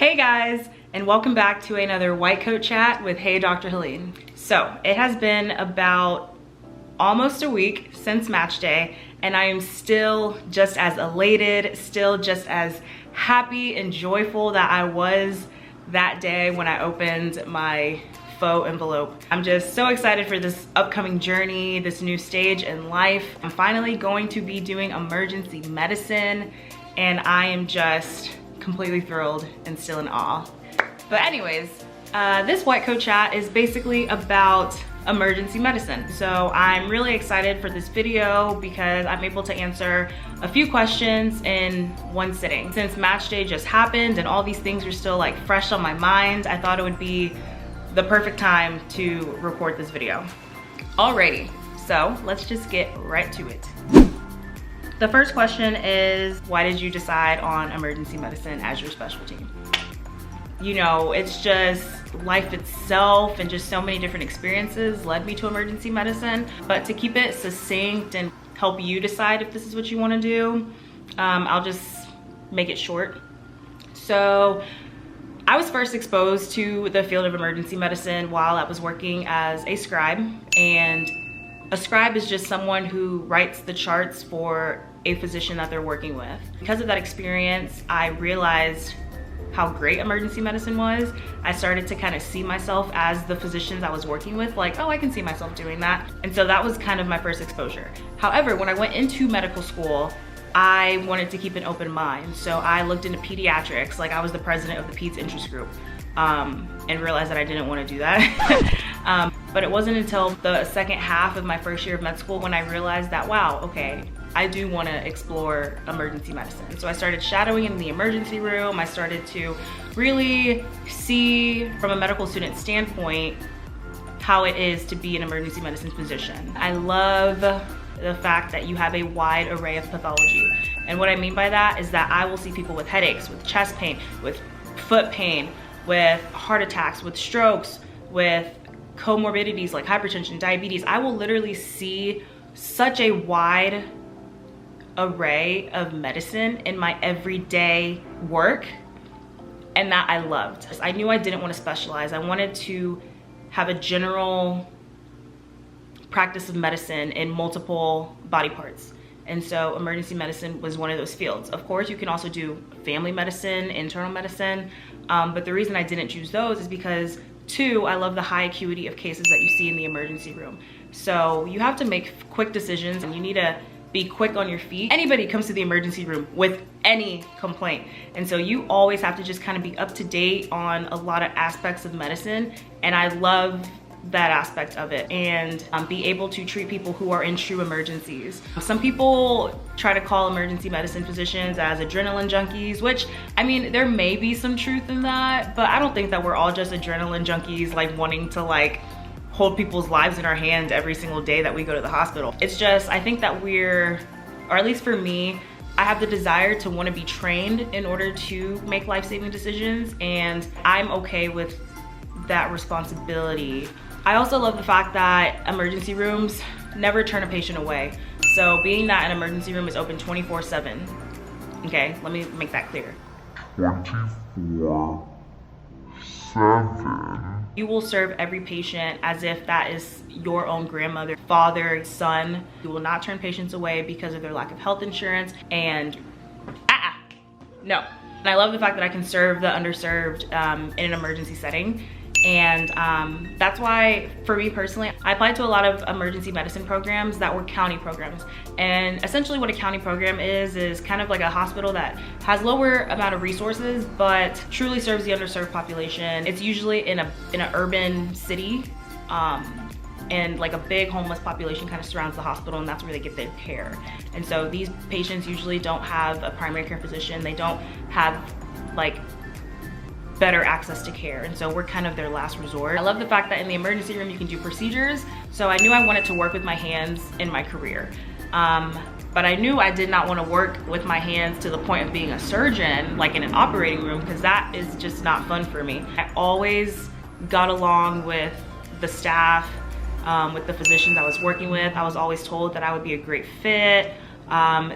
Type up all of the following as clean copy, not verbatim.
Hey guys, and welcome back to another White Coat Chat with Hey Dr. Helene. So it has been about almost a week since match day, and I am still just as elated, still just as happy and joyful that I was that day when I opened my faux envelope. I'm just so excited for this upcoming journey, this new stage in life. I'm finally going to be doing emergency medicine, and I am just completely thrilled and still in awe. But anyways, this White Coat Chat is basically about emergency medicine. So I'm really excited for this video because I'm able to answer a few questions in one sitting. Since match day just happened and all these things are still like fresh on my mind, I thought it would be the perfect time to record this video. Alrighty, so let's just get right to it. The first question is, why did you decide on emergency medicine as your specialty? You know, it's just life itself and just so many different experiences led me to emergency medicine. But to keep it succinct and help you decide if this is what you want to do, I'll just make it short. So I was first exposed to the field of emergency medicine while I was working as a scribe, and a scribe is just someone who writes the charts for a physician that they're working with. Because of that experience, I realized how great emergency medicine was. I started to kind of see myself as the physicians I was working with, like, oh, I can see myself doing that. And so that was kind of my first exposure. However, when I went into medical school, I wanted to keep an open mind. So I looked into pediatrics, like I was the president of the peds interest group, and realized that I didn't want to do that. But it wasn't until the second half of my first year of med school when I realized that, wow, okay, I do want to explore emergency medicine. So I started shadowing in the emergency room. I started to really see from a medical student standpoint how it is to be an emergency medicine physician. I love the fact that you have a wide array of pathology. And what I mean by that is that I will see people with headaches, with chest pain, with foot pain, with heart attacks, with strokes, with comorbidities like hypertension, diabetes. I will literally see such a wide array of medicine in my everyday work, and that I loved. I knew I didn't want to specialize. I wanted to have a general practice of medicine in multiple body parts. And so emergency medicine was one of those fields. Of course, you can also do family medicine, internal medicine, but the reason I didn't choose those is because, two, I love the high acuity of cases that you see in the emergency room. So you have to make quick decisions and you need to be quick on your feet. Anybody comes to the emergency room with any complaint. And so you always have to just kind of be up to date on a lot of aspects of medicine. And I love that aspect of it, and be able to treat people who are in true emergencies. Some people try to call emergency medicine physicians as adrenaline junkies, which, I mean, there may be some truth in that, but I don't think that we're all just adrenaline junkies, like wanting to like hold people's lives in our hands every single day that we go to the hospital. It's just, I think that we're, or at least for me, I have the desire to want to be trained in order to make life-saving decisions, and I'm okay with that responsibility. I also love the fact that emergency rooms never turn a patient away. So being that an emergency room is open 24/7, okay, let me make that clear. 24/7. You will serve every patient as if that is your own grandmother, father, son. You will not turn patients away because of their lack of health insurance, and no. And I love the fact that I can serve the underserved in an emergency setting. And that's why, for me personally, I applied to a lot of emergency medicine programs that were county programs. And essentially what a county program is kind of like a hospital that has lower amount of resources, but truly serves the underserved population. It's usually in an urban city, and like a big homeless population kind of surrounds the hospital, and that's where they get their care. And so these patients usually don't have a primary care physician. They don't have like better access to care, and so we're kind of their last resort. I love the fact that in the emergency room you can do procedures, so I knew I wanted to work with my hands in my career. But I knew I did not want to work with my hands to the point of being a surgeon, like in an operating room, because that is just not fun for me. I always got along with the staff, with the physicians I was working with. I was always told that I would be a great fit.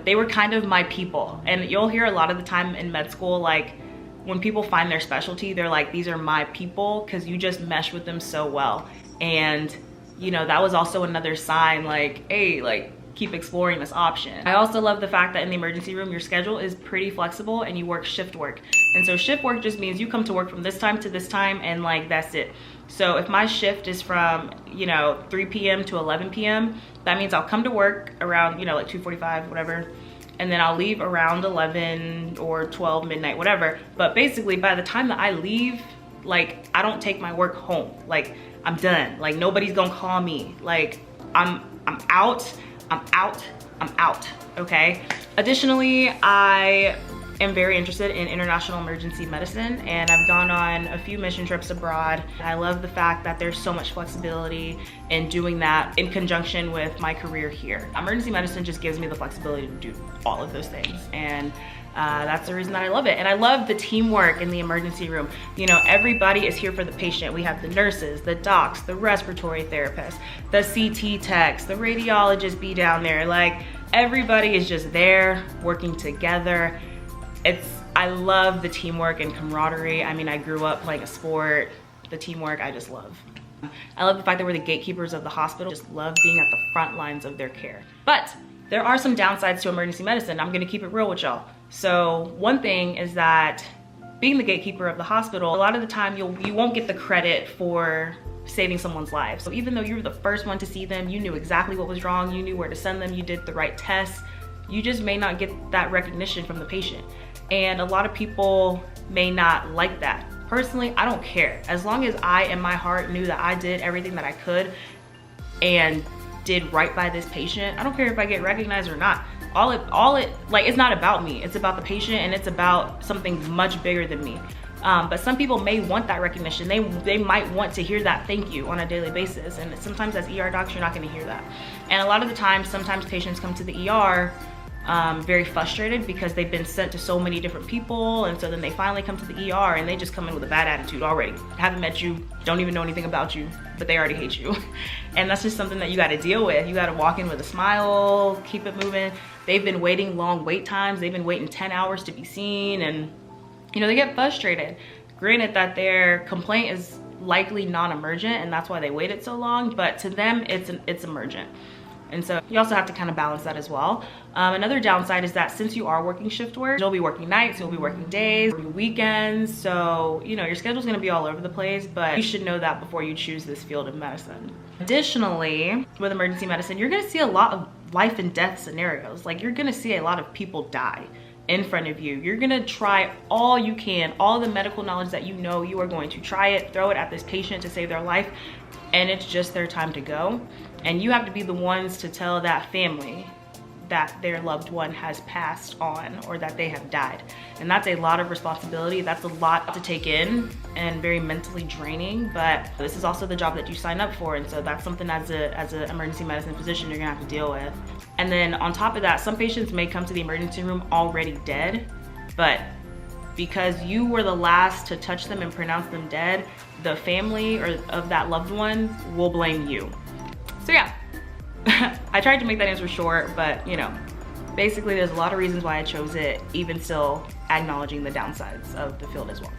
They were kind of my people, and you'll hear a lot of the time in med school, like, when people find their specialty, they're like, these are my people, because you just mesh with them so well. And you know, that was also another sign, like, hey, like, keep exploring this option. I also love the fact that in the emergency room, your schedule is pretty flexible and you work shift work. And so shift work just means you come to work from this time to this time, and like, that's it. So if my shift is from, you know, 3 p.m. to 11 p.m., that means I'll come to work around, you know, like 2:45, whatever, and then I'll leave around 11 or 12 midnight, whatever. But basically by the time that I leave, like, I don't take my work home. Like, I'm done. Like, nobody's gonna call me. Like, I'm out, okay? Additionally, I am very interested in international emergency medicine, and I've gone on a few mission trips abroad. I love the fact that there's so much flexibility in doing that in conjunction with my career here. Emergency medicine just gives me the flexibility to do all of those things, and that's the reason that I love it. And I love the teamwork in the emergency room. You know, everybody is here for the patient. We have the nurses, the docs, the respiratory therapists, the CT techs, the radiologists be down there. Like, everybody is just there working together. I love the teamwork and camaraderie. I mean, I grew up playing a sport. The teamwork, I just love. I love the fact that we're the gatekeepers of the hospital. Just love being at the front lines of their care. But there are some downsides to emergency medicine. I'm gonna keep it real with y'all. So one thing is that being the gatekeeper of the hospital, a lot of the time you won't get the credit for saving someone's life. So even though you were the first one to see them, you knew exactly what was wrong, you knew where to send them, you did the right tests, you just may not get that recognition from the patient. And a lot of people may not like that. Personally, I don't care. As long as I, in my heart, knew that I did everything that I could and did right by this patient, I don't care if I get recognized or not. Like, it's not about me, it's about the patient, and it's about something much bigger than me. But some people may want that recognition. They might want to hear that thank you on a daily basis. And sometimes as ER docs, you're not gonna hear that. And a lot of the time, sometimes patients come to the ER very frustrated because they've been sent to so many different people, and so then they finally come to the ER and they just come in with a bad attitude already. Haven't met you, don't even know anything about you, but they already hate you. And that's just something that you gotta deal with. You gotta walk in with a smile, keep it moving. They've been waiting long wait times. They've been waiting 10 hours to be seen, and you know, they get frustrated. Granted that their complaint is likely non-emergent, and that's why they waited so long, but to them, it's emergent. And so you also have to kind of balance that as well. Another downside is that since you are working shift work, you'll be working nights, you'll be working days, weekends. So, you know, your schedule's gonna be all over the place, but you should know that before you choose this field of medicine. Additionally, with emergency medicine, you're gonna see a lot of life and death scenarios. Like, you're gonna see a lot of people die in front of you. You're gonna try all you can, all the medical knowledge that you know, you are going to try it, throw it at this patient to save their life, and it's just their time to go. And you have to be the ones to tell that family that their loved one has passed on or that they have died. And that's a lot of responsibility. That's a lot to take in and very mentally draining, but this is also the job that you sign up for. And so that's something as an emergency medicine physician you're gonna have to deal with. And then on top of that, some patients may come to the emergency room already dead, but because you were the last to touch them and pronounce them dead, the family or of that loved one will blame you. So yeah, I tried to make that answer short, but you know, basically there's a lot of reasons why I chose it, even still acknowledging the downsides of the field as well.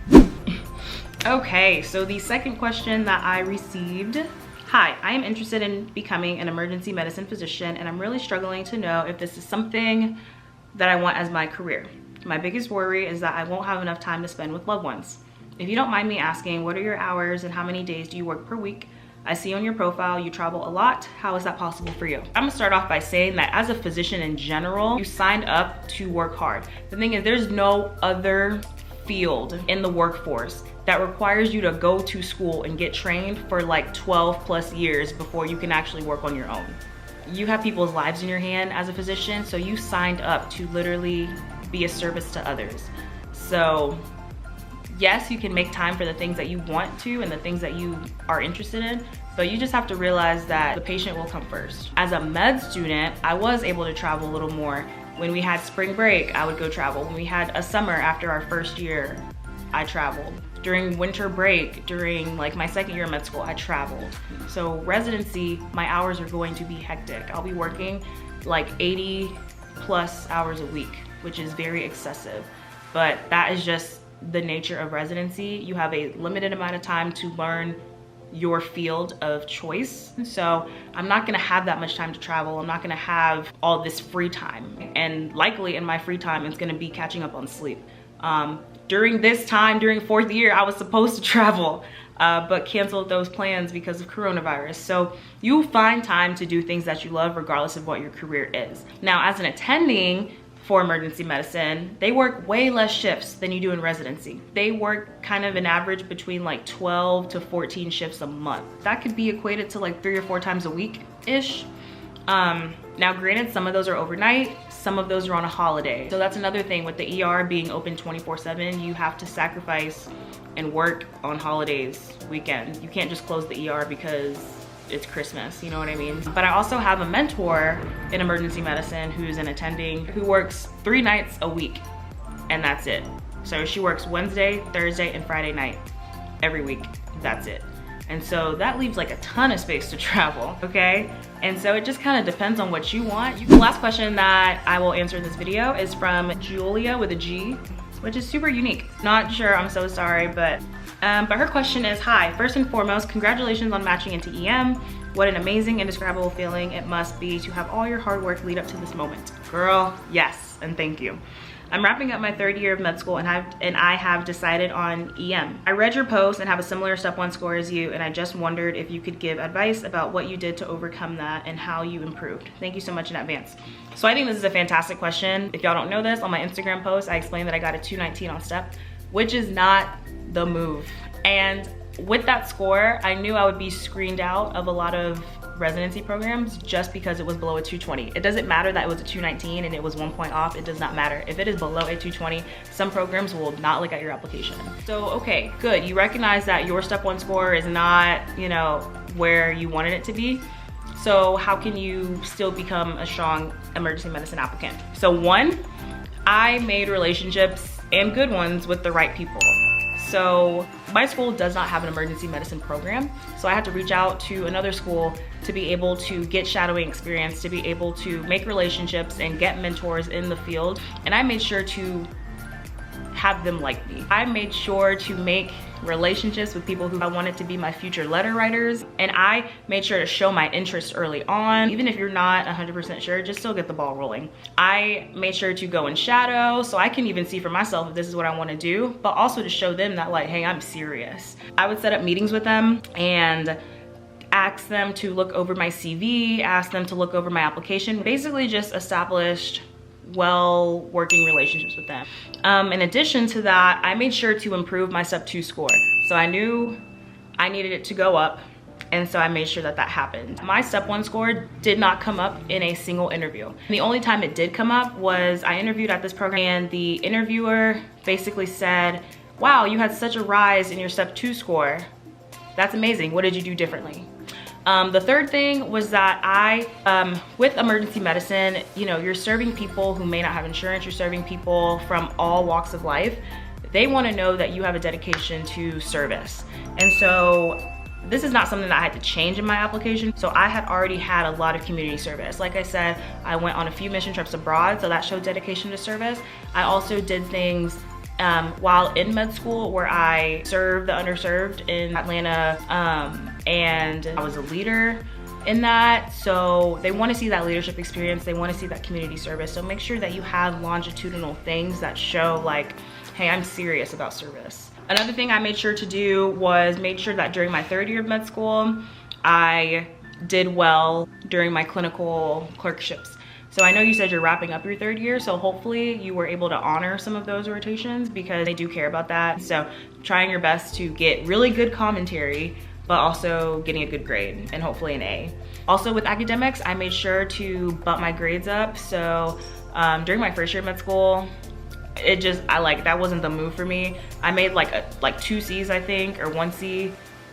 Okay, so the second question that I received. Hi, I am interested in becoming an emergency medicine physician, and I'm really struggling to know if this is something that I want as my career. My biggest worry is that I won't have enough time to spend with loved ones. If you don't mind me asking, what are your hours and how many days do you work per week? I see on your profile you travel a lot. How is that possible for you? I'm gonna start off by saying that as a physician in general, you signed up to work hard. The thing is, there's no other field in the workforce that requires you to go to school and get trained for like 12 plus years before you can actually work on your own. You have people's lives in your hand as a physician, so you signed up to literally be a service to others. So yes, you can make time for the things that you want to and the things that you are interested in, but you just have to realize that the patient will come first. As a med student, I was able to travel a little more. When we had spring break, I would go travel. When we had a summer after our first year, I traveled. During winter break, during like my second year of med school, I traveled. So residency, my hours are going to be hectic. I'll be working like 80 plus hours a week, which is very excessive. But that is just the nature of residency, you have a limited amount of time to learn your field of choice. So I'm not gonna have that much time to travel. I'm not gonna have all this free time. And likely in my free time, it's gonna be catching up on sleep. During this time, during 4th year, I was supposed to travel, but canceled those plans because of coronavirus. So you find time to do things that you love regardless of what your career is. Now, as an attending for emergency medicine, they work way less shifts than you do in residency. They work kind of an average between like 12 to 14 shifts a month. That could be equated to like 3 or 4 times a week-ish. Now granted, some of those are overnight, some of those are on a holiday. So that's another thing with the ER being open 24/7, you have to sacrifice and work on holidays, weekends. You can't just close the ER because it's Christmas, you know what I mean? But I also have a mentor in emergency medicine who's an attending who works 3 nights a week, and that's it. So she works Wednesday, Thursday, and Friday night every week, that's it. And so that leaves like a ton of space to travel, okay? And so it just kind of depends on what you want. The last question that I will answer in this video is from Julia with a G, which is super unique. Not sure, I'm so sorry, but her question is, hi, first and foremost, congratulations on matching into EM. What an amazing, indescribable feeling it must be to have all your hard work lead up to this moment. Girl, yes, and thank you. I'm wrapping up my 3rd year of med school and I have decided on EM. I read your post and have a similar step 1 score as you, and I just wondered if you could give advice about what you did to overcome that and how you improved. Thank you so much in advance. So I think this is a fantastic question. If y'all don't know this, on my Instagram post, I explained that I got a 219 on step, which is not the move. And with that score, I knew I would be screened out of a lot of residency programs just because it was below a 220. It doesn't matter that it was a 219 and it was 1 point off. It does not matter. If it is below a 220, some programs will not look at your application. So, okay, good. You recognize that your step 1 score is not, you know, where you wanted it to be. So how can you still become a strong emergency medicine applicant? So 1, I made relationships, and good ones, with the right people. So my school does not have an emergency medicine program. So I had to reach out to another school to be able to get shadowing experience, to be able to make relationships and get mentors in the field. And I made sure to have them like me. I made sure to make relationships with people who I wanted to be my future letter writers. And I made sure to show my interest early on. Even if you're not 100% sure, just still get the ball rolling. I made sure to go and shadow so I can even see for myself if this is what I want to do, but also to show them that like, hey, I'm serious. I would set up meetings with them and ask them to look over my CV, ask them to look over my application, basically just established well working relationships with them. In addition to that, I made sure to improve my step 2 score. So I knew I needed it to go up, and so I made sure that that happened. My step 1 score did not come up in a single interview. And the only time it did come up was I interviewed at this program, and the interviewer basically said, wow, you had such a rise in your step 2 score. That's amazing. What did you do differently? The third thing was that with emergency medicine, you know, you're serving people who may not have insurance, you're serving people from all walks of life. They want to know that you have a dedication to service. And so this is not something that I had to change in my application. So I had already had a lot of community service. Like I said, I went on a few mission trips abroad, so that showed dedication to service. I also did things while in med school where I served the underserved in Atlanta, and I was a leader in that. So they want to see that leadership experience, they want to see that community service. So make sure that you have longitudinal things that show like, hey, I'm serious about service. Another thing I made sure to do was made sure that during my 3rd year of med school, I did well during my clinical clerkships. So I know you said you're wrapping up your 3rd year, so hopefully you were able to honor some of those rotations because they do care about that. So trying your best to get really good commentary, but also getting a good grade and hopefully an A. Also with academics, I made sure to bump my grades up. So during my 1st year of med school, that wasn't the move for me. I made like 2 C's, I think, or 1 C.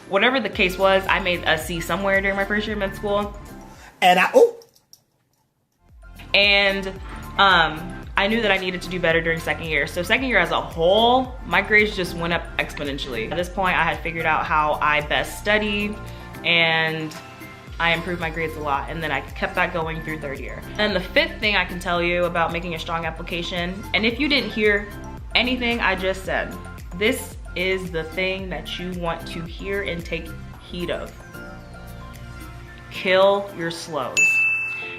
Whatever the case was, I made a C somewhere during my 1st year of med school. And I knew that I needed to do better during 2nd year. So 2nd year as a whole, my grades just went up exponentially. At this point, I had figured out how I best study, and I improved my grades a lot, and then I kept that going through 3rd year. And the 5th thing I can tell you about making a strong application, and if you didn't hear anything I just said, This is the thing that you want to hear and take heed of. Kill your slows.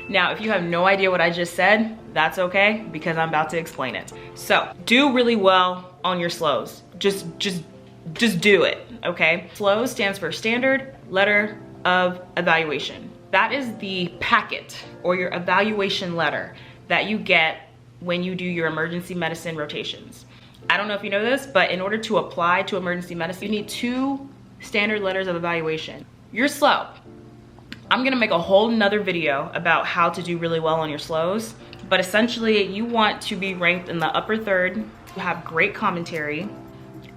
Now, if you have no idea what I just said, that's okay, because I'm about to explain it. So, do really well on your slows. Just do it, okay? SLOWS stands for Standard Letter of Evaluation. That is the packet or your evaluation letter that you get when you do your emergency medicine rotations. I don't know if you know this, but in order to apply to emergency medicine, you need 2 standard letters of evaluation. You're slow. I'm gonna make a whole nother video about how to do really well on your slows, but essentially you want to be ranked in the upper third, you have great commentary,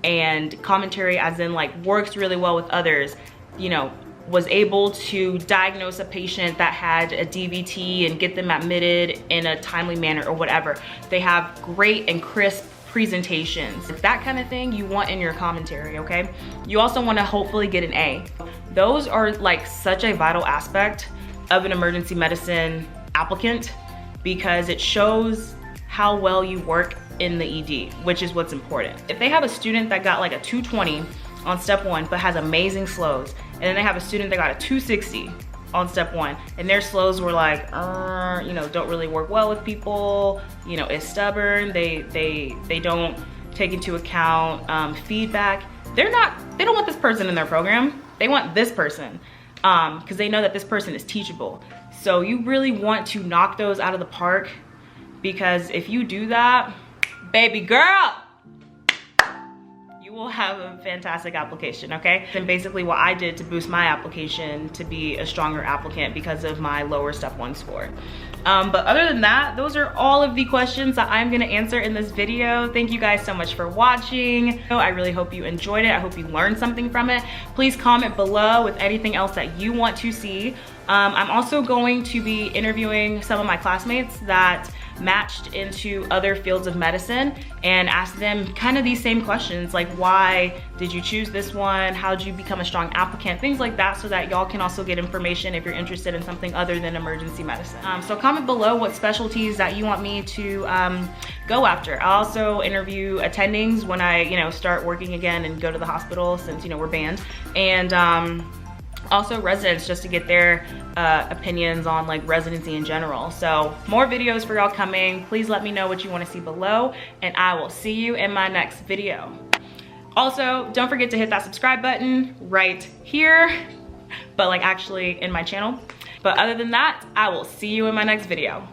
and commentary as in like works really well with others, you know, was able to diagnose a patient that had a DVT and get them admitted in a timely manner or whatever. They have great and crisp presentations. That kind of thing you want in your commentary, okay? You also want to hopefully get an A. Those are like such a vital aspect of an emergency medicine applicant because it shows how well you work in the ED, which is what's important. If they have a student that got like a 220 on step 1 but has amazing slows, and then they have a student that got a 260 on step 1 and their slows were like, you know, don't really work well with people, you know, is stubborn, they don't take into account feedback. They don't want this person in their program. They want this person because they know that this person is teachable. So you really want to knock those out of the park, because if you do that, baby girl, you will have a fantastic application, okay? And basically what I did to boost my application to be a stronger applicant because of my lower step 1 score. But other than that, those are all of the questions that I'm gonna answer in this video. Thank you guys so much for watching. I really hope you enjoyed it. I hope you learned something from it. Please comment below with anything else that you want to see. I'm also going to be interviewing some of my classmates that matched into other fields of medicine and ask them kind of these same questions, like why did you choose this one? How did you become a strong applicant? Things like that, so that y'all can also get information if you're interested in something other than emergency medicine. So comment below what specialties that you want me to go after. I'll also interview attendings when I, you know, start working again and go to the hospital, since, you know, we're banned. And also residents, just to get their opinions on like residency in general. So more videos for y'all coming. Please let me know what you want to see below, and I will see you in my next video. Also, don't forget to hit that subscribe button right here, but like actually in my channel. But other than that, I will see you in my next video.